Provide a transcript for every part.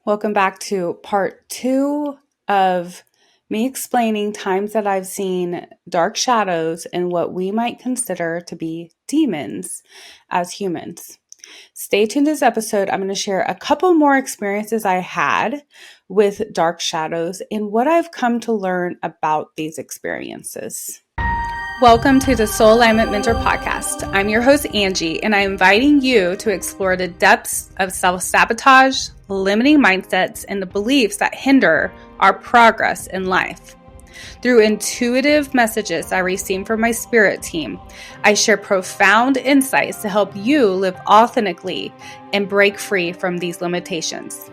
Welcome back to part 2 of me explaining times that I've seen dark shadows and what we might consider to be demons as humans. Stay tuned this episode. I'm going to share a couple more experiences I had with dark shadows and what I've come to learn about these experiences. Welcome to the Soul Alignment Mentor Podcast. I'm your host, Angie, and I'm inviting you to explore the depths of self-sabotage, limiting mindsets, and the beliefs that hinder our progress in life. Through intuitive messages I receive from my spirit team, I share profound insights to help you live authentically and break free from these limitations.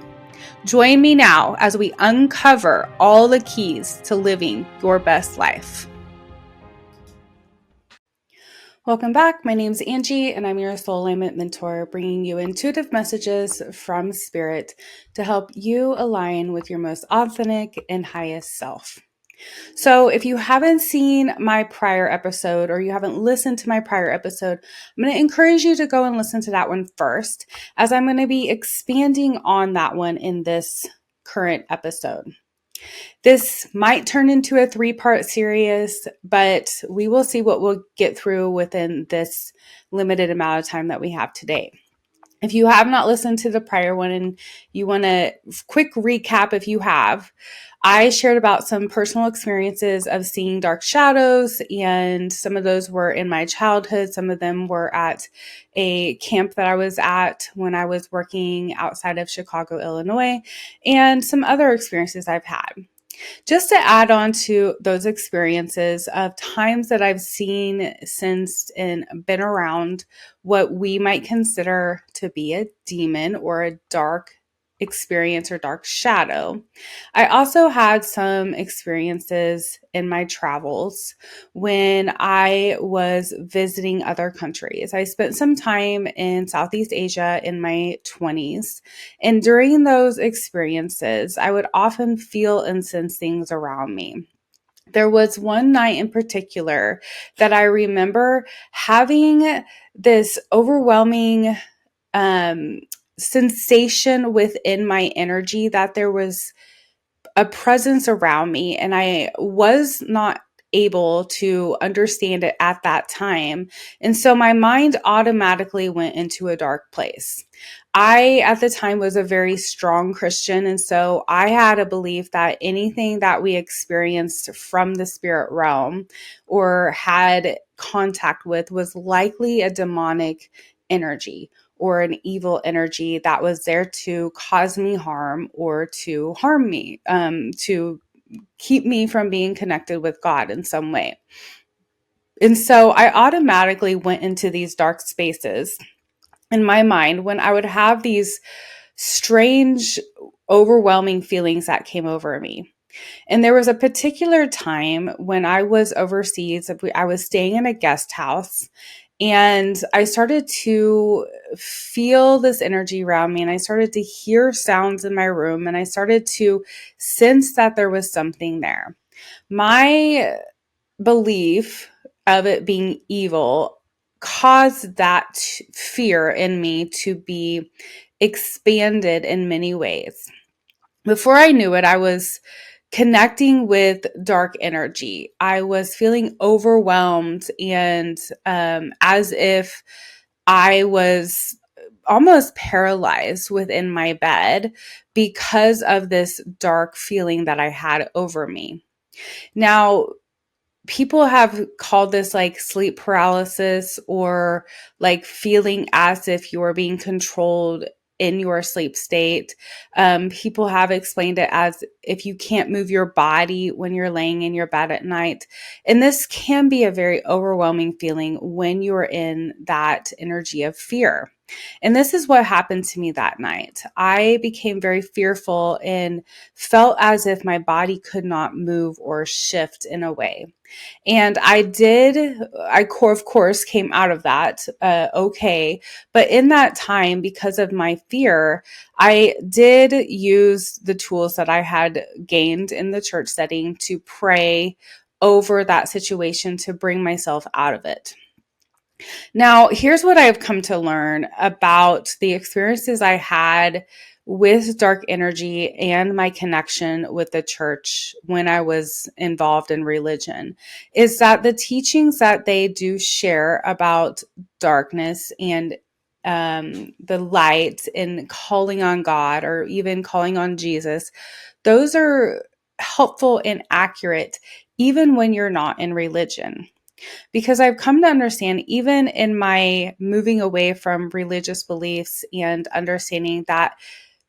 Join me now as we uncover all the keys to living your best life. Welcome back. My name is Angie, and I'm your Soul Alignment Mentor, bringing you intuitive messages from Spirit to help you align with your most authentic and highest self. So if you haven't seen my prior episode or you haven't listened to my prior episode, I'm going to encourage you to go and listen to that one first, as I'm going to be expanding on that one in this current episode. This might turn into a 3-part series, but we will see what we'll get through within this limited amount of time that we have today. If you have not listened to the prior one and you want a quick recap, if you have, I shared about some personal experiences of seeing dark shadows, and some of those were in my childhood. Some of them were at a camp that I was at when I was working outside of Chicago, Illinois, and some other experiences I've had. Just to add on to those experiences of times that I've seen, sensed, and been around what we might consider to be a demon or a dark experience or dark shadow. I also had some experiences in my travels when I was visiting other countries. I spent some time in Southeast Asia in my 20s, and during those experiences, I would often feel and sense things around me. There was one night in particular that I remember having this overwhelming sensation within my energy that there was a presence around me, and I was not able to understand it at that time. And so my mind automatically went into a dark place. I, at the time, was a very strong Christian. And so I had a belief that anything that we experienced from the spirit realm or had contact with was likely a demonic energy or an evil energy that was there to cause me harm or to harm me, to keep me from being connected with God in some way. And so I automatically went into these dark spaces in my mind when I would have these strange, overwhelming feelings that came over me. And there was a particular time when I was overseas. I was staying in a guest house, and I started to feel this energy around me, and I started to hear sounds in my room, and I started to sense that there was something there. My belief of it being evil caused that fear in me to be expanded in many ways. Before I knew it, I was connecting with dark energy. I was feeling overwhelmed and as if I was almost paralyzed within my bed because of this dark feeling that I had over me. Now, people have called this like sleep paralysis or like feeling as if you're being controlled in your sleep state. People have explained it as if you can't move your body when you're laying in your bed at night. And this can be a very overwhelming feeling when you're in that energy of fear. And this is what happened to me that night. I became very fearful and felt as if my body could not move or shift in a way. And of course, came out of that okay. But in that time, because of my fear, I did use the tools that I had gained in the church setting to pray over that situation to bring myself out of it. Now, here's what I've come to learn about the experiences I had with dark energy and my connection with the church when I was involved in religion is that the teachings that they do share about darkness and the light and calling on God or even calling on Jesus, those are helpful and accurate even when you're not in religion. Because I've come to understand, even in my moving away from religious beliefs and understanding that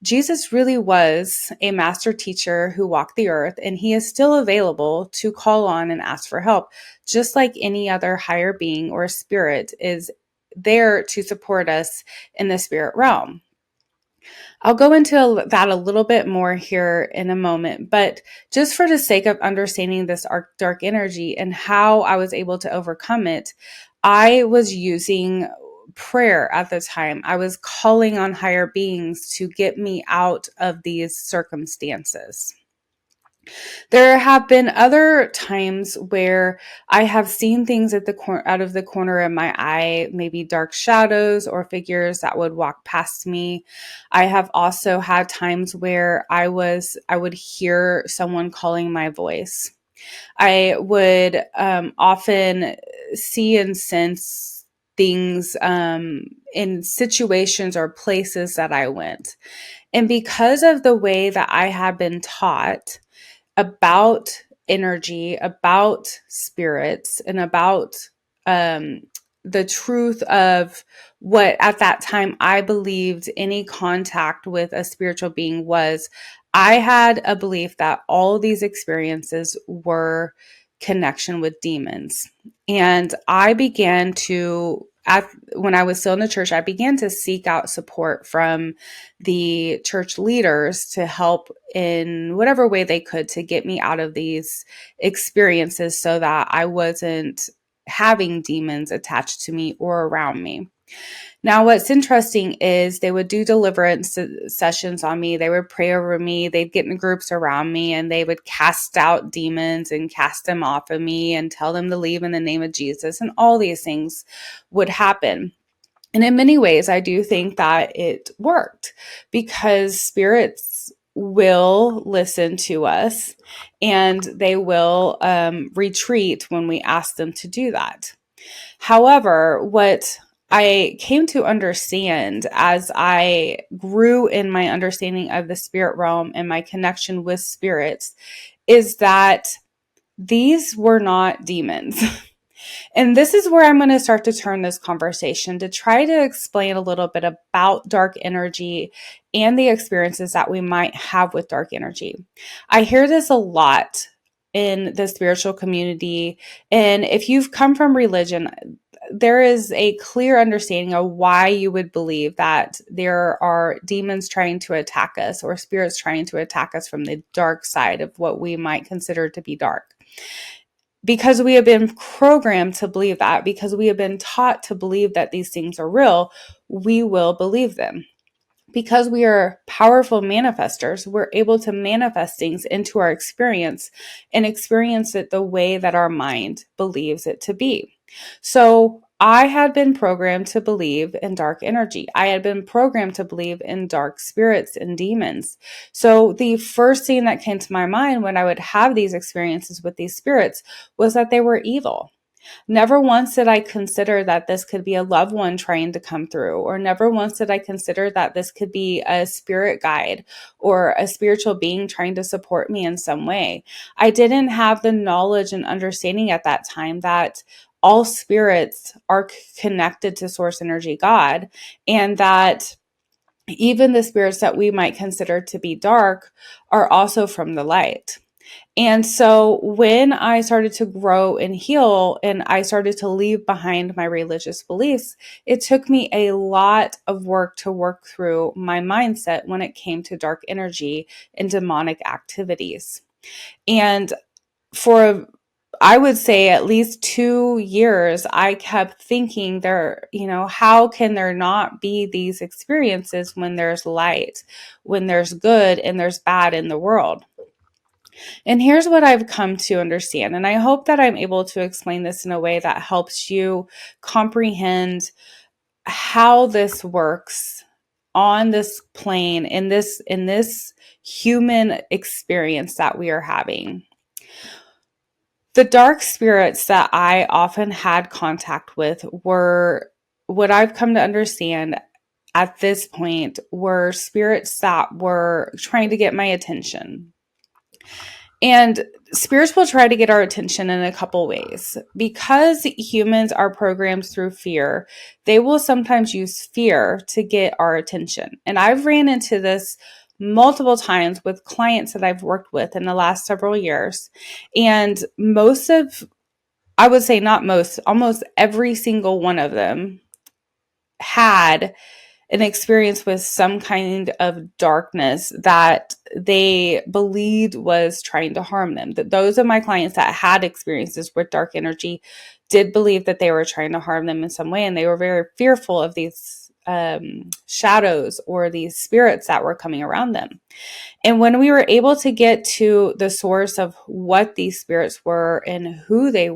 Jesus really was a master teacher who walked the earth, and he is still available to call on and ask for help, just like any other higher being or spirit is there to support us in the spirit realm. I'll go into that a little bit more here in a moment, but just for the sake of understanding this dark energy and how I was able to overcome it, I was using prayer at the time. I was calling on higher beings to get me out of these circumstances. There have been other times where I have seen things at out of the corner of my eye, maybe dark shadows or figures that would walk past me. I have also had times where I would hear someone calling my voice. I would often see and sense things in situations or places that I went. And because of the way that I had been taught about energy, about spirits, and about um, the truth of what at that time I believed any contact with a spiritual being was, I had a belief that all these experiences were connection with demons. And I began to, when I was still in the church, I began to seek out support from the church leaders to help in whatever way they could to get me out of these experiences so that I wasn't having demons attached to me or around me. Now, what's interesting is they would do deliverance sessions on me. They would pray over me. They'd get in groups around me and they would cast out demons and cast them off of me and tell them to leave in the name of Jesus. And all these things would happen. And in many ways, I do think that it worked because spirits will listen to us and they will retreat when we ask them to do that. However, what I came to understand as I grew in my understanding of the spirit realm and my connection with spirits is that these were not demons. And this is where I'm going to start to turn this conversation to try to explain a little bit about dark energy and the experiences that we might have with dark energy. I hear this a lot in the spiritual community. And if you've come from religion, there is a clear understanding of why you would believe that there are demons trying to attack us or spirits trying to attack us from the dark side of what we might consider to be dark. Because we have been programmed to believe that, because we have been taught to believe that these things are real, we will believe them. Because we are powerful manifestors, we're able to manifest things into our experience and experience it the way that our mind believes it to be. So I had been programmed to believe in dark energy. I had been programmed to believe in dark spirits and demons. So the first thing that came to my mind when I would have these experiences with these spirits was that they were evil. Never once did I consider that this could be a loved one trying to come through, or never once did I consider that this could be a spirit guide or a spiritual being trying to support me in some way. I didn't have the knowledge and understanding at that time that all spirits are connected to Source Energy God, and that even the spirits that we might consider to be dark are also from the light. And so when I started to grow and heal and I started to leave behind my religious beliefs, it took me a lot of work to work through my mindset when it came to dark energy and demonic activities. And for, I would say, at least 2 years, I kept thinking how can there not be these experiences when there's light, when there's good and there's bad in the world? And here's what I've come to understand. And I hope that I'm able to explain this in a way that helps you comprehend how this works on this plane, in this human experience that we are having. The dark spirits that I often had contact with were, what I've come to understand at this point, were spirits that were trying to get my attention. And spirits will try to get our attention in a couple ways. Because humans are programmed through fear, they will sometimes use fear to get our attention. And I've ran into this multiple times with clients that I've worked with in the last several years. And I would say not most, almost every single one of them had an experience with some kind of darkness that they believed was trying to harm them. That those of my clients that had experiences with dark energy did believe that they were trying to harm them in some way, and they were very fearful of these shadows or these spirits that were coming around them. And when we were able to get to the source of what these spirits were and who they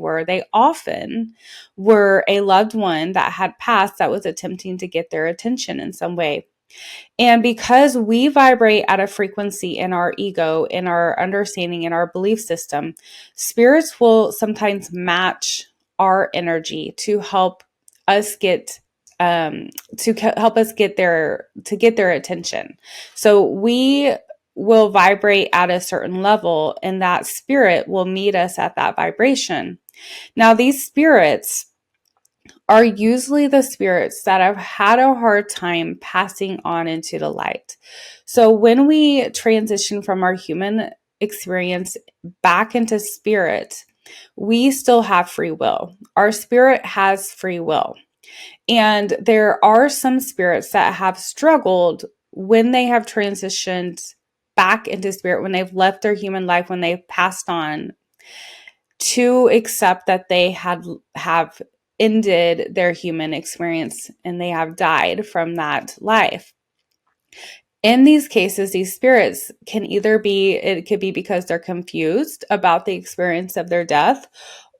often were a loved one that had passed that was attempting to get their attention in some way. And because we vibrate at a frequency in our ego, in our understanding, in our belief system, spirits will sometimes match our energy to help us get their attention. So we will vibrate at a certain level, and that spirit will meet us at that vibration. Now, these spirits are usually the spirits that have had a hard time passing on into the light. So when we transition from our human experience back into spirit, we still have free will. Our spirit has free will. And there are some spirits that have struggled when they have transitioned back into spirit, when they've left their human life, when they've passed on, to accept that they have ended their human experience and they have died from that life. In these cases, these spirits it could be because they're confused about the experience of their death,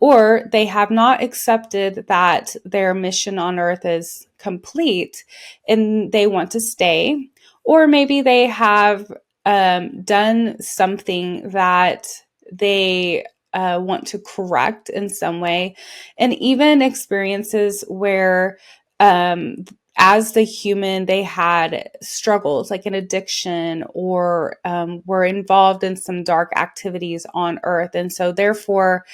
or they have not accepted that their mission on earth is complete and they want to stay, or maybe they have done something that they want to correct in some way, and even experiences where as the human, they had struggles like an addiction, or were involved in some dark activities on earth. And so therefore,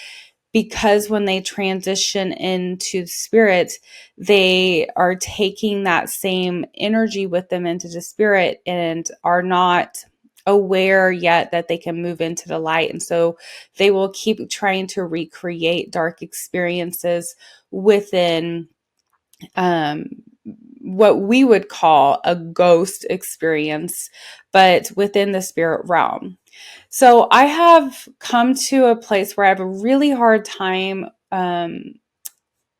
because when they transition into spirit, they are taking that same energy with them into the spirit and are not aware yet that they can move into the light. And so they will keep trying to recreate dark experiences within what we would call a ghost experience, but within the spirit realm. So I have come to a place where I have a really hard time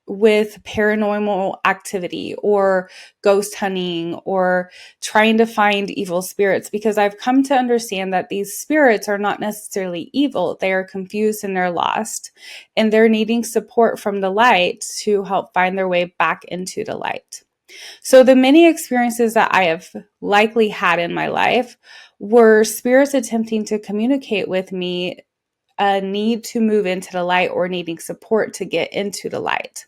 with paranormal activity or ghost hunting or trying to find evil spirits, because I've come to understand that these spirits are not necessarily evil. They are confused and they're lost, and they're needing support from the light to help find their way back into the light. So the many experiences that I have likely had in my life were spirits attempting to communicate with me a need to move into the light or needing support to get into the light.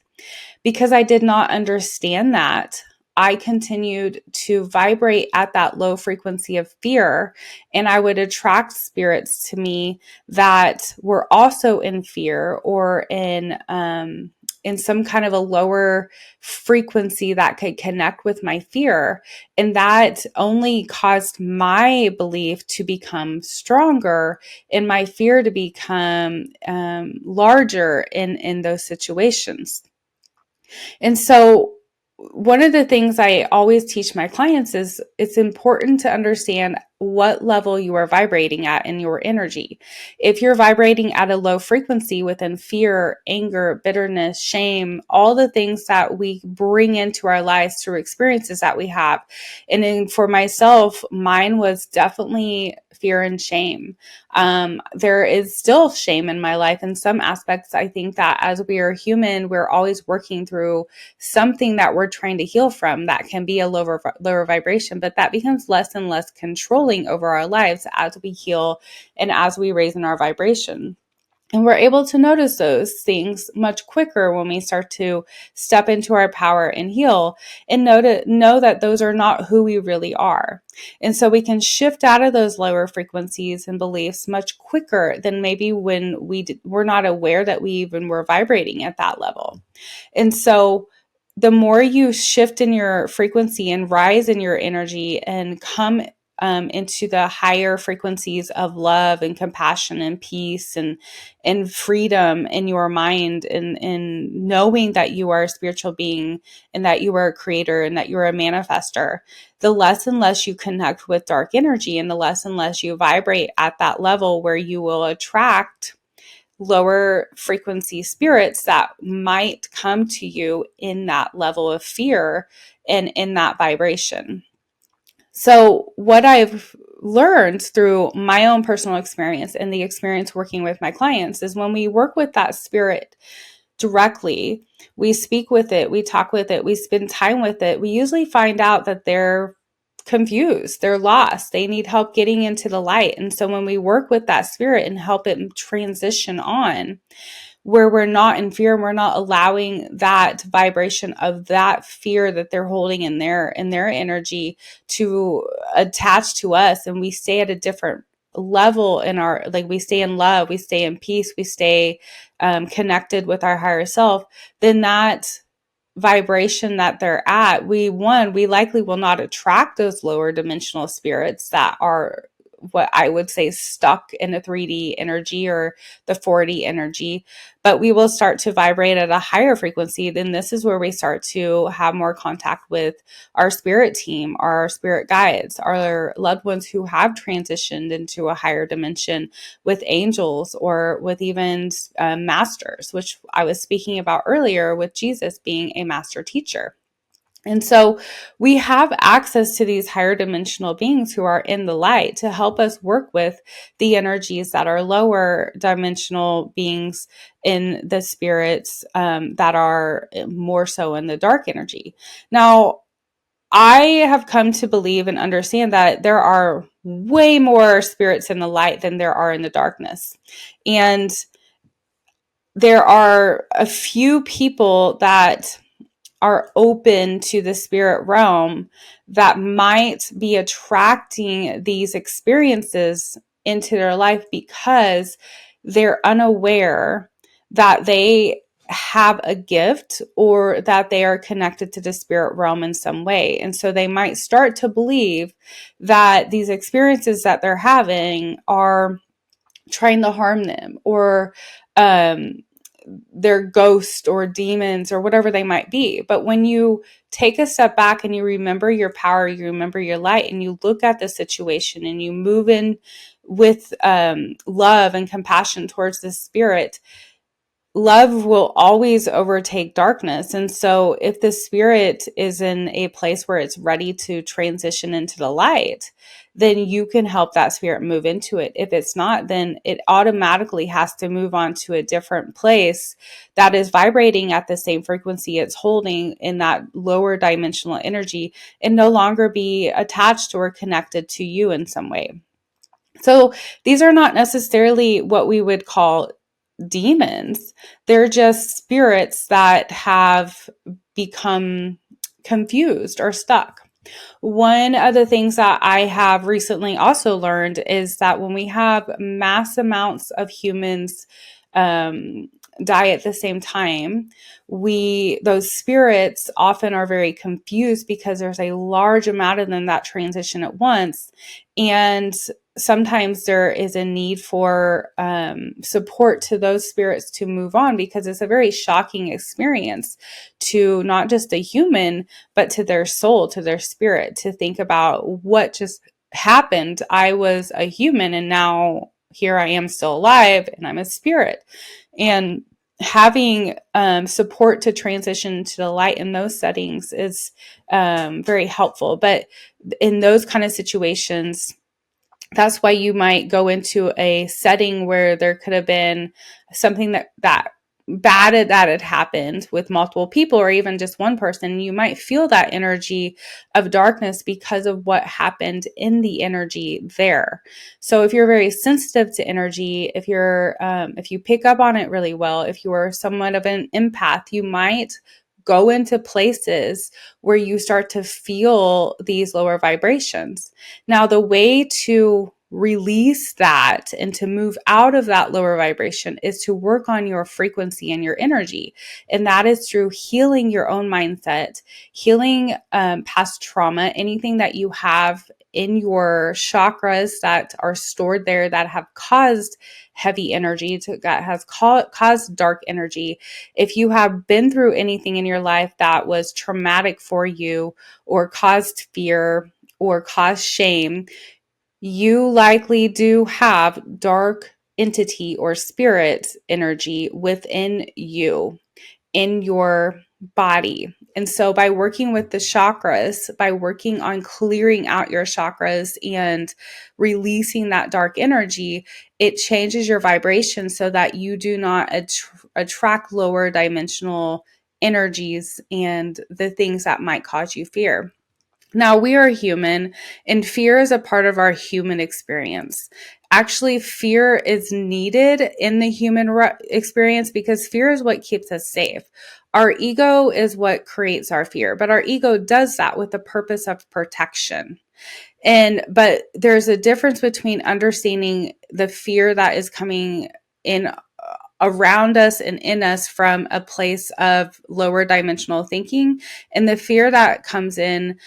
Because I did not understand that, I continued to vibrate at that low frequency of fear, and I would attract spirits to me that were also in fear or in some kind of a lower frequency that could connect with my fear. And that only caused my belief to become stronger and my fear to become larger in those situations. And so one of the things I always teach my clients is it's important to understand what level you are vibrating at in your energy. If you're vibrating at a low frequency within fear, anger, bitterness, shame, all the things that we bring into our lives through experiences that we have. And then for myself, mine was definitely fear and shame. There is still shame in my life in some aspects. I think that as we are human, we're always working through something that we're trying to heal from that can be a lower vibration, but that becomes less and less controlling over our lives as we heal and as we raise in our vibration. And we're able to notice those things much quicker when we start to step into our power and heal and know that those are not who we really are. And so we can shift out of those lower frequencies and beliefs much quicker than maybe when we're not aware that we even were vibrating at that level. And so the more you shift in your frequency and rise in your energy and come into the higher frequencies of love and compassion and peace and freedom in your mind, and knowing that you are a spiritual being and that you are a creator and that you're a manifester, the less and less you connect with dark energy and the less and less you vibrate at that level where you will attract lower frequency spirits that might come to you in that level of fear and in that vibration. So what I've learned through my own personal experience and the experience working with my clients is when we work with that spirit directly, we speak with it, we talk with it, we spend time with it, we usually find out that they're confused, they're lost, they need help getting into the light. And so when we work with that spirit and help it transition on, where we're not in fear and we're not allowing that vibration of that fear that they're holding in their energy to attach to us, and we stay at a different level in our, like, we stay in love, we stay in peace, we stay connected with our higher self, then that vibration that they're at, we likely will not attract those lower dimensional spirits that are what I would say stuck in the 3D energy or the 4D energy, but we will start to vibrate at a higher frequency. Then this is where we start to have more contact with our spirit team, our spirit guides, our loved ones who have transitioned into a higher dimension, with angels or with even masters, which I was speaking about earlier with Jesus being a master teacher. And so we have access to these higher dimensional beings who are in the light to help us work with the energies that are lower dimensional beings in the spirits that are more so in the dark energy. Now, I have come to believe and understand that there are way more spirits in the light than there are in the darkness. And there are a few people that are open to the spirit realm that might be attracting these experiences into their life because they're unaware that they have a gift or that they are connected to the spirit realm in some way. And so they might start to believe that these experiences that they're having are trying to harm them, or um, their ghost or demons or whatever they might be. But when you take a step back and you remember your power, you remember your light, and you look at the situation and you move in with love and compassion towards the spirit, love will always overtake darkness. And so if the spirit is in a place where it's ready to transition into the light, then you can help that spirit move into it. If it's not, then it automatically has to move on to a different place that is vibrating at the same frequency it's holding in that lower dimensional energy, and no longer be attached or connected to you in some way. So these are not necessarily what we would call demons. They're just spirits that have become confused or stuck. One of the things that I have recently also learned is that when we have mass amounts of humans die at the same time, those spirits often are very confused because there's a large amount of them that transition at once. And sometimes there is a need for support to those spirits to move on, because it's a very shocking experience to not just a human, but to their soul, to their spirit, to think about what just happened, I was a human, and now here I am still alive and I'm a spirit. And having support to transition to the light in those settings is very helpful. But in those kind of situations, that's why you might go into a setting where there could have been something that bad that had happened with multiple people, or even just one person. You might feel that energy of darkness because of what happened in the energy there. So if you're very sensitive to energy, if you pick up on it really well, if you are somewhat of an empath, you might go into places where you start to feel these lower vibrations. Now, the way to release that and to move out of that lower vibration is to work on your frequency and your energy. And that is through healing your own mindset, healing past trauma, anything that you have in your chakras that are stored there that have caused heavy energy, that has caused dark energy. If you have been through anything in your life that was traumatic for you or caused fear or caused shame, you likely do have dark entity or spirit energy within you, in your body. And so by working with the chakras, by working on clearing out your chakras and releasing that dark energy, it changes your vibration so that you do not attract lower dimensional energies and the things that might cause you fear. Now, we are human, and fear is a part of our human experience. Actually, fear is needed in the human experience because fear is what keeps us safe. Our ego is what creates our fear, but our ego does that with the purpose of protection. But there's a difference between understanding the fear that is coming in around us and in us from a place of lower dimensional thinking, and the fear that comes in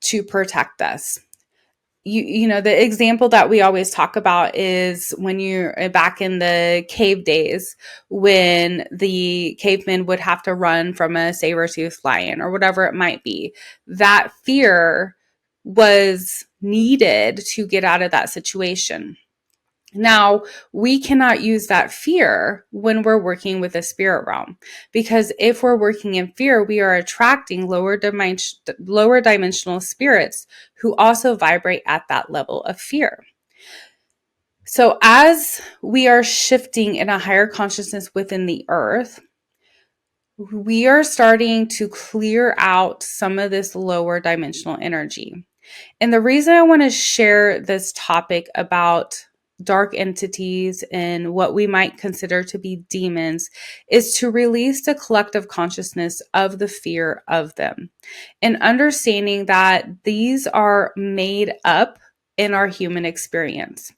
to protect us. You know, the example that we always talk about is when you're back in the cave days, when the cavemen would have to run from a saber-toothed lion or whatever it might be. That fear was needed to get out of that situation. Now, we cannot use that fear when we're working with the spirit realm, because if we're working in fear, we are attracting lower dimensional spirits who also vibrate at that level of fear. So as we are shifting in a higher consciousness within the earth, we are starting to clear out some of this lower dimensional energy. And the reason I want to share this topic about dark entities and what we might consider to be demons is to release the collective consciousness of the fear of them and understanding that these are made up in our human experience.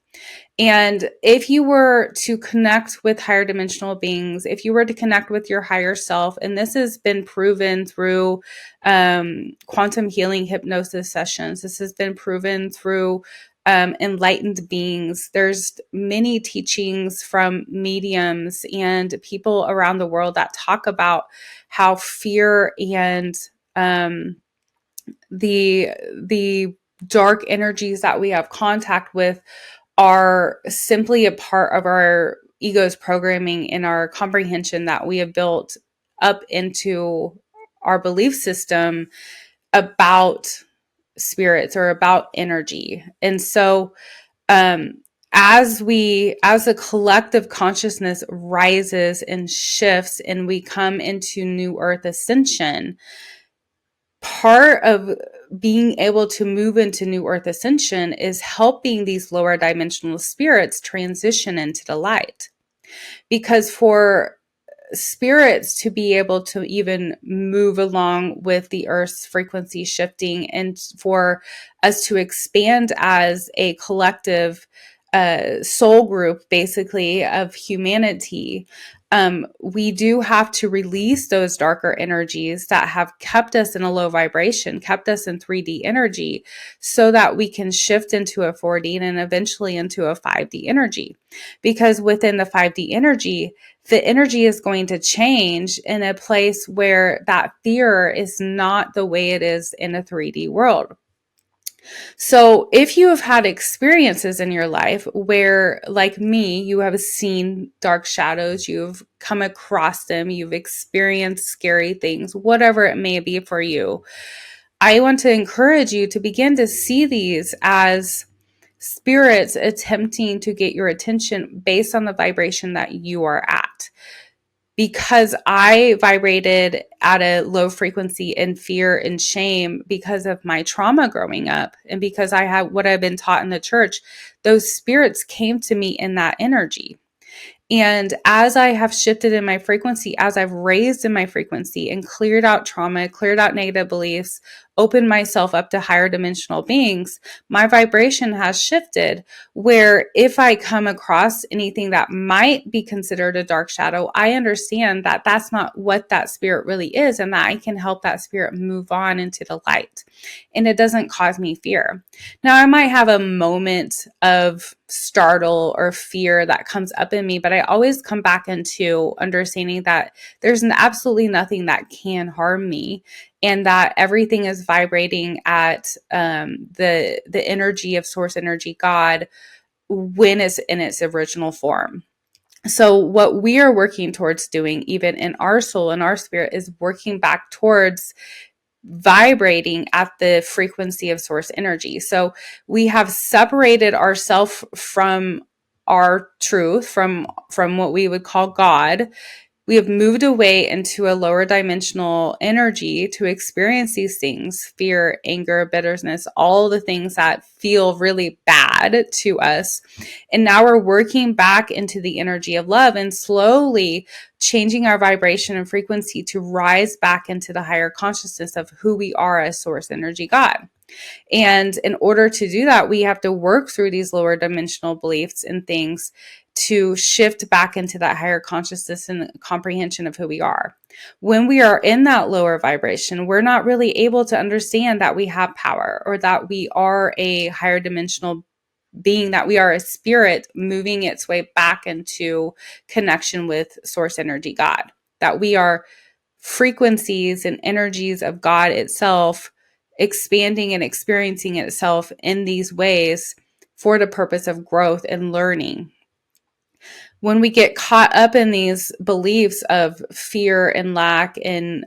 And if you were to connect with higher dimensional beings, if you were to connect with your higher self, and this has been proven through quantum healing hypnosis sessions, this has been proven through enlightened beings. There's many teachings from mediums and people around the world that talk about how fear and the dark energies that we have contact with are simply a part of our ego's programming and our comprehension that we have built up into our belief system about spirits or about energy. And so as the collective consciousness rises and shifts and we come into new earth ascension, part of being able to move into new earth ascension is helping these lower dimensional spirits transition into the light. Because for spirits to be able to even move along with the earth's frequency shifting and for us to expand as a collective soul group, basically, of humanity, we do have to release those darker energies that have kept us in a low vibration, kept us in 3D energy, so that we can shift into a 4D and eventually into a 5D energy. Because within the 5D energy, the energy is going to change in a place where that fear is not the way it is in a 3D world. So if you have had experiences in your life where, like me, you have seen dark shadows, you've come across them, you've experienced scary things, whatever it may be for you, I want to encourage you to begin to see these as spirits attempting to get your attention based on the vibration that you are at. Because I vibrated at a low frequency in fear and shame because of my trauma growing up, and because I had what I've been taught in the church, those spirits came to me in that energy. And as I have shifted in my frequency, as I've raised in my frequency and cleared out trauma, cleared out negative beliefs, opened myself up to higher dimensional beings, my vibration has shifted where if I come across anything that might be considered a dark shadow, I understand that that's not what that spirit really is, and that I can help that spirit move on into the light. And it doesn't cause me fear. Now, I might have a moment of startle or fear that comes up in me, but I always come back into understanding that there's absolutely nothing that can harm me, and that everything is vibrating at the energy of source energy God when it's in its original form. So what we are working towards doing, even in our soul and our spirit, is working back towards vibrating at the frequency of source energy. So we have separated ourselves from our truth, from what we would call God. We have moved away into a lower dimensional energy to experience these things: fear, anger, bitterness, all the things that feel really bad to us. And now we're working back into the energy of love and slowly changing our vibration and frequency to rise back into the higher consciousness of who we are as source energy God. And in order to do that, we have to work through these lower dimensional beliefs and things to shift back into that higher consciousness and comprehension of who we are. When we are in that lower vibration, we're not really able to understand that we have power, or that we are a higher dimensional being, that we are a spirit moving its way back into connection with source energy God, that we are frequencies and energies of God itself, expanding and experiencing itself in these ways for the purpose of growth and learning. When we get caught up in these beliefs of fear and lack and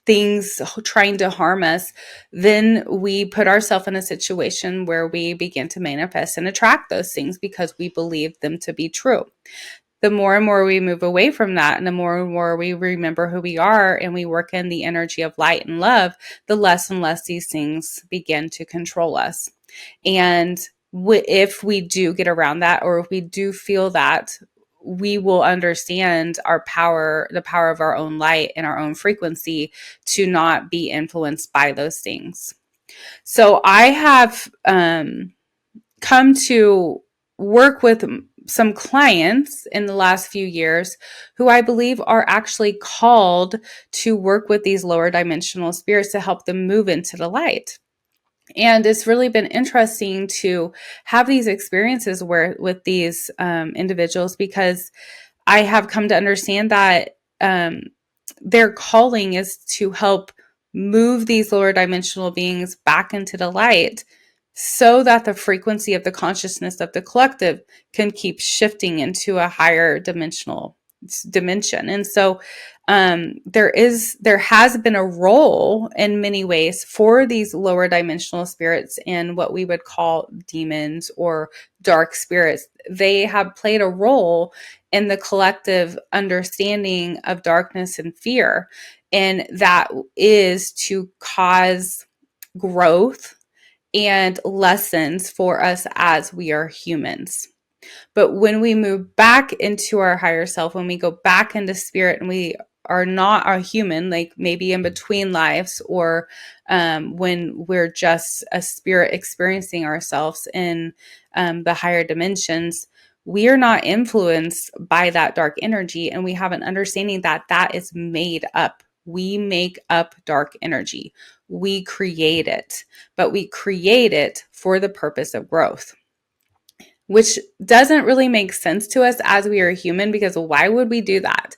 things trying to harm us, then we put ourselves in a situation where we begin to manifest and attract those things because we believe them to be true. The more and more we move away from that, and the more and more we remember who we are and we work in the energy of light and love, the less and less these things begin to control us. And if we do get around that, or if we do feel that, we will understand our power, the power of our own light and our own frequency, to not be influenced by those things. So I have come to work with some clients in the last few years who I believe are actually called to work with these lower dimensional spirits to help them move into the light. And it's really been interesting to have these experiences with these individuals, because I have come to understand that their calling is to help move these lower dimensional beings back into the light, so that the frequency of the consciousness of the collective can keep shifting into a higher dimension. And so there has been a role in many ways for these lower dimensional spirits and what we would call demons or dark spirits. They have played a role in the collective understanding of darkness and fear, and that is to cause growth and lessons for us as we are humans. But when we move back into our higher self, when we go back into spirit and we are not a human, like maybe in between lives, or when we're just a spirit experiencing ourselves in the higher dimensions, we are not influenced by that dark energy. And we have an understanding that that is made up. We make up dark energy. We create it, but we create it for the purpose of growth, which doesn't really make sense to us as we are human, because why would we do that?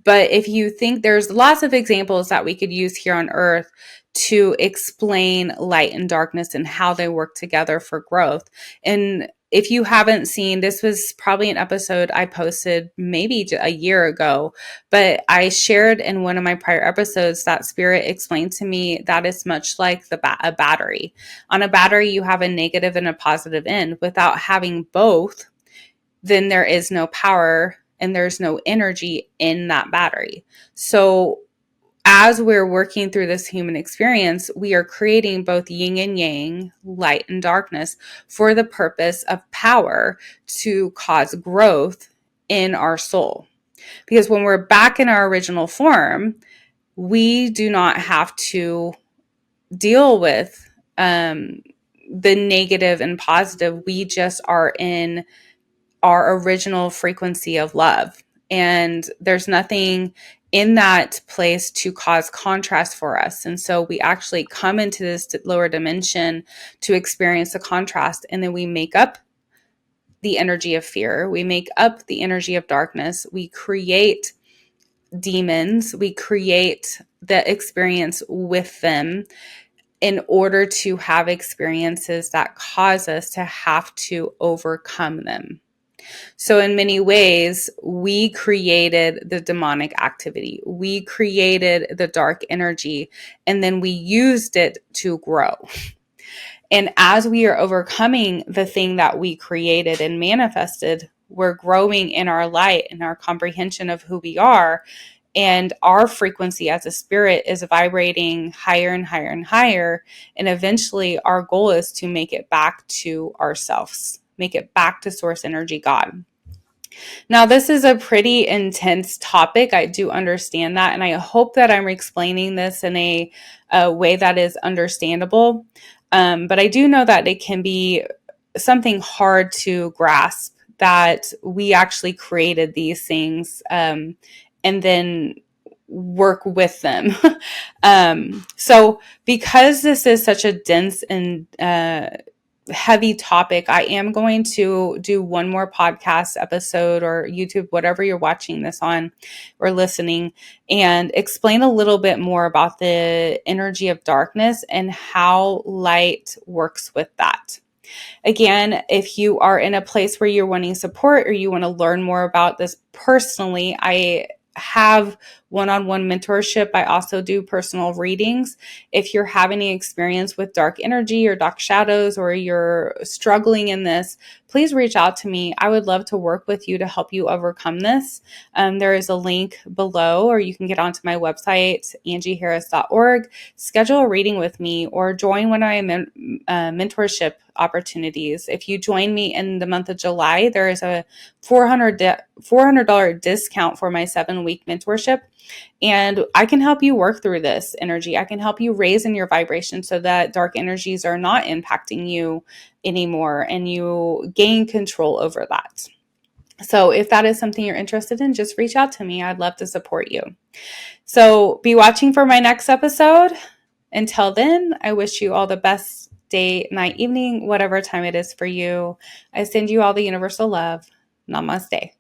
But if you think, there's lots of examples that we could use here on earth to explain light and darkness and how they work together for growth. And if you haven't seen, this was probably an episode I posted maybe a year ago, but I shared in one of my prior episodes that Spirit explained to me that it's much like a battery. On a battery, you have a negative and a positive end. Without having both, then there is no power and there's no energy in that battery. So as we're working through this human experience, we are creating both yin and yang, light and darkness, for the purpose of power to cause growth in our soul. Because when we're back in our original form, we do not have to deal with the negative and positive. We just are in our original frequency of love. And there's nothing in that place to cause contrast for us. And so we actually come into this lower dimension to experience the contrast. And then we make up the energy of fear. We make up the energy of darkness. We create demons. We create the experience with them in order to have experiences that cause us to have to overcome them. So in many ways, we created the demonic activity. We created the dark energy, and then we used it to grow. And as we are overcoming the thing that we created and manifested, we're growing in our light and our comprehension of who we are. And our frequency as a spirit is vibrating higher and higher and higher. And eventually our goal is to make it back to ourselves, make it back to source energy, God. Now, this is a pretty intense topic. I do understand that. And I hope that I'm explaining this in a way that is understandable. But I do know that it can be something hard to grasp that we actually created these things and then work with them. So because this is such a dense and heavy topic, I am going to do one more podcast episode or YouTube, whatever you're watching this on or listening, and explain a little bit more about the energy of darkness and how light works with that. Again, if you are in a place where you're wanting support or you want to learn more about this personally, I have one-on-one mentorship. I also do personal readings. If you're having any experience with dark energy or dark shadows, or you're struggling in this, please reach out to me. I would love to work with you to help you overcome this. There is a link below, or you can get onto my website, angieharris.org, schedule a reading with me, or join one of my mentorship opportunities. If you join me in the month of July, there is a $400 discount for my 7-week mentorship. And I can help you work through this energy. I can help you raise in your vibration so that dark energies are not impacting you anymore and you gain control over that. So if that is something you're interested in, just reach out to me. I'd love to support you. So be watching for my next episode. Until then, I wish you all the best day, night, evening, whatever time it is for you. I send you all the universal love. Namaste.